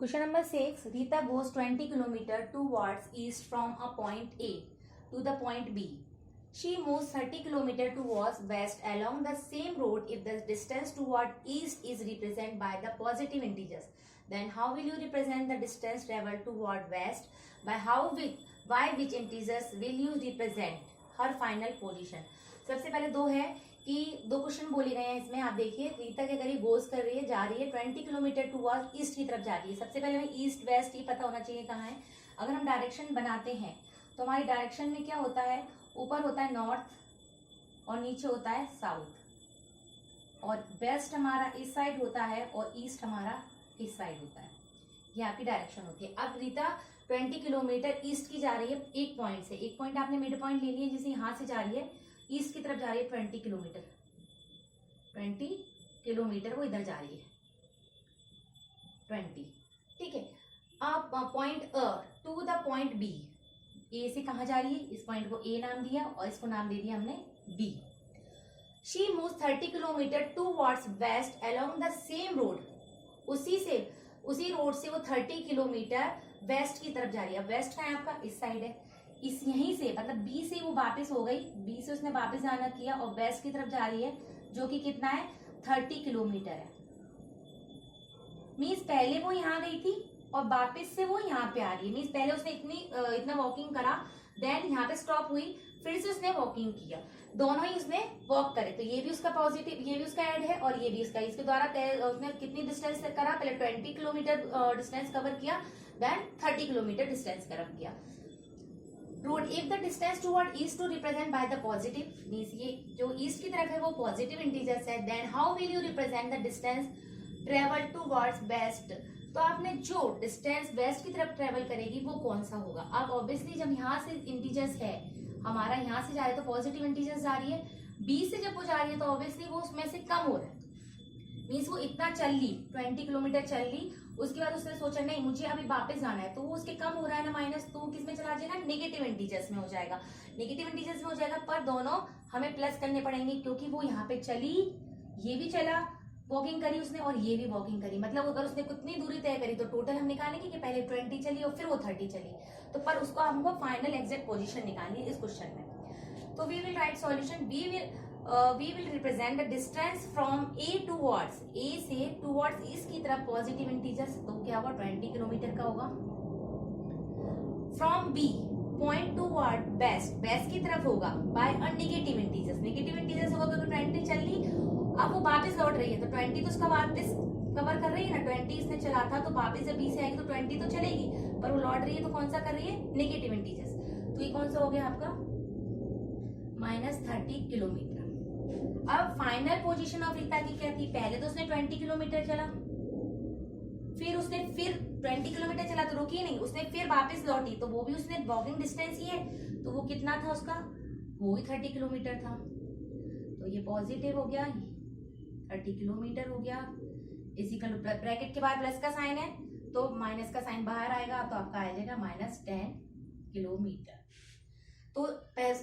Question number 6. Rita goes 20 kilometers towards east from a point A to the point B. She moves 30 kilometers towards west along the same road. If the distance toward east is represented by the positive integers, then how will you represent the distance traveled toward west? By which integers will you represent her final position? सबसे पहले दो है कि दो question बोले गए हैं इसमें। आप देखिए रीता क्या करी, गोज कर रही है, जा रही है 20 किलोमीटर टूवर्ड ईस्ट की तरफ जा रही है। सबसे पहले हमें ईस्ट वेस्ट ये पता होना चाहिए कहाँ है। अगर हम डायरेक्शन बनाते हैं तो हमारी डायरेक्शन में क्या होता है, ऊपर होता है नॉर्थ और नीचे होता है साउथ, और वेस्ट हमारा इस साइड होता है और ईस्ट हमारा इस साइड होता है। ये आपकी डायरेक्शन होती है। अब रीता 20 किलोमीटर ईस्ट की जा रही है एक पॉइंट से। एक पॉइंट आपने मिड पॉइंट ले लिया, जैसे यहाँ से जा रही है ईस्ट की तरफ जा रही है 20 किलोमीटर। 20 किलोमीटर वो इधर जा रही है 20, ठीक है। अब point to the point B, A से कहा जा रही है, इस पॉइंट को ए नाम दिया और इसको नाम दे दिया हमने B. She moves 30 kilometre towards west along the same road. उसी रोड से वो 30 किलोमीटर वेस्ट की तरफ जा रही है। वेस्ट का है आपका इस साइड है, इस यहीं से मतलब बी से वो वापस हो गई, बी से उसने वापस जाना किया और वेस्ट की तरफ जा रही है, जो कि कितना है 30 किलोमीटर है। मीन्स पहले वो यहाँ गई थी और वापस से वो यहाँ पे आ रही है। मीन्स पहले उसने इतना वॉकिंग करा, देन यहाँ पे स्टॉप हुई, फिर से उसने वॉकिंग किया, दोनों ही उसने वॉक करे। तो ये भी उसका पॉजिटिव, ये भी उसका ऐड है और ये भी उसका। इसके द्वारा उसने कितनी डिस्टेंस करा, पहले 20 किलोमीटर डिस्टेंस कवर किया, देन 30 किलोमीटर डिस्टेंस कवर किया। Road if the distance toward east to represent by the positive, means ये जो ईस्ट की तरफ है वो पॉजिटिव इंटीजर्स है, then how will you represent the distance travel towards west. तो आपने जो डिस्टेंस वेस्ट की तरफ ट्रेवल करेगी वो कौन सा होगा। अब ऑब्वियसली जब यहाँ से इंटीजर्स है हमारा, यहाँ से जा रही है तो पॉजिटिव इंटीजर्स जा रही है, बी से जब वो जा रही है तो ऑब्वियसली वो उसमें से कम हो रहा है। मीन्स वो इतना चल ली, 20 किलोमीटर चल ली, उसके बाद उसने सोचा नहीं मुझे अभी वापस जाना है, तो वो उसके कम हो रहा है ना माइनस, तो किस में चला जाएगा, नेगेटिव इंटीजर्स में हो जाएगा। नेगेटिव इंटीजर्स में हो जाएगा, पर दोनों हमें प्लस करने पड़ेंगे क्योंकि वो यहाँ पे चली, ये भी चला, वॉकिंग करी उसने और ये भी वॉकिंग करी। मतलब अगर उसने कितनी दूरी तय करी तो टोटल हम निकालेंगे कि पहले 20 चली और फिर वो 30 चली, तो पर उसको हमको फाइनल एग्जैक्ट पोजीशन निकालनी है इस क्वेश्चन में। तो we will write solution, we will represent the distance from A towards, A से towards ईस्ट की तरफ पॉजिटिव इंटीजर्स, तो क्या होगा 20 किलोमीटर का होगा। From B point toward west, वेस्ट की तरफ होगा by a negative integers, negative integers होगा क्योंकि 20 चल ली, अब वो वापस लौट रही है तो 20 तो उसका वापस कवर कर रही है ना, 20 इसने चला था तो वापस जब B से आएगी तो 20 तो चलेगी, पर वो लौट रही है तो कौन सा कर रही है, नेगेटिव इंटीजर्स। तो ये कौन सा हो गया आपका -30 किलोमीटर। अब फाइनल पोजीशन ऑफ रीता की क्या थी, पहले तो उसने 20 किलोमीटर चला, फिर उसने 20 किलोमीटर चला तो रुकी नहीं, उसने फिर वापस लौटी, तो वो भी उसने वॉकिंग डिस्टेंस ही है, तो वो कितना था उसका, वो ही 30 किलोमीटर था। तो ये पॉजिटिव हो गया, 30 किलोमीटर हो गया, इसी का ब्रैकेट के बाद प्लस का साइन है तो माइनस का साइन बाहर आएगा, तो आपका आ जाएगा -10 किलोमीटर। तो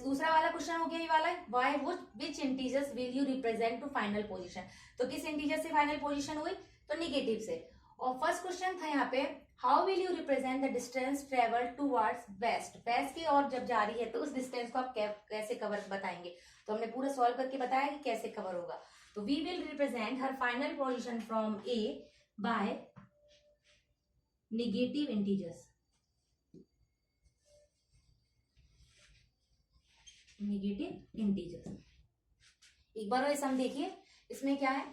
दूसरा वाला क्वेश्चन हो गया ये वाला, why which integers will you represent to final position. तो किस इंटीजर से फाइनल पोजीशन हुई, तो नेगेटिव से। और फर्स्ट क्वेश्चन था यहाँ पे, how will you represent the distance travel towards west, west की ओर जब जा रही है तो उस डिस्टेंस को आप कैसे कवर बताएंगे। तो हमने पूरा सॉल्व करके बताया कि कैसे कवर होगा। तो वी विल रिप्रेजेंट हर final position from A by negative integers, negative integers. एक बार ये सम देखिए, इसमें क्या है,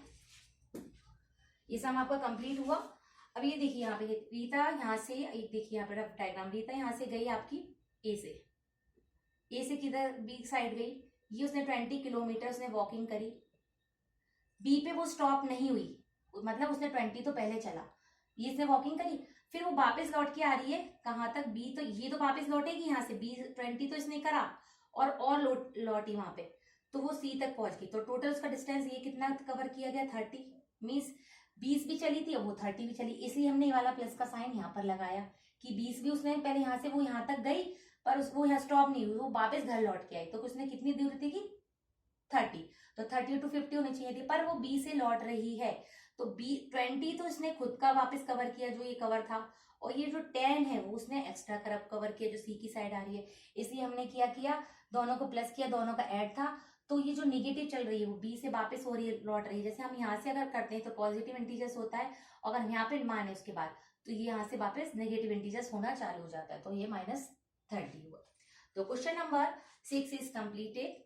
ये सम आपका कंप्लीट हुआ। अब ये देखिए यहाँ पे रीता यहाँ से, एक देखिए यहाँ पे रफ डायग्राम, रीता यहाँ से गई आपकी ए से किधर बी साइड गई, ये उसने 20 किलोमीटर उसने वॉकिंग करी, बी पे वो स्टॉप नहीं हुई, मतलब उसने 20 तो पहले चला, ये इसने वॉकिंग करी, फिर वो वापस लौट के आ रही है कहाँ तक, बी, तो ये तो वापस लौटेगी यहाँ से, बी 20 तो इसने करा और लौटी वहां पे, तो वो सी तक पहुंच गई। तो टोटल उसका डिस्टेंस ये कितना कवर किया गया, 30, मीन्स 20 भी चली थी और वो 30 भी चली, इसलिए हमने ये वाला प्लस का साइन यहाँ पर लगाया कि 20 भी उसने पहले यहाँ से वो यहाँ तक गई पर उसको यहाँ स्टॉप नहीं हुई, वो वापस घर लौट के आई, तो उसने कितनी दूरी थी कि 30, तो 30 to 50 होनी चाहिए थी, पर वो बी से लौट रही है तो बी 20 तो इसने खुद का वापस कवर किया जो ये कवर था, और ये जो 10 है वो उसने एक्स्ट्रा कवर किया जो सी की साइड आ रही है, इसलिए हमने किया दोनों को प्लस किया, दोनों का ऐड था। तो ये जो निगेटिव चल रही है वो बी से वापस हो रही है, लौट रही है। जैसे हम यहाँ से अगर करते हैं तो पॉजिटिव इंटीजर्स होता है, अगर हम यहाँ पे मान है उसके बाद तो ये यहाँ से वापस नेगेटिव इंटीजर्स होना चालू हो जाता है, तो ये -30 हुआ। तो क्वेश्चन नंबर 6 इज कंप्लीटेड।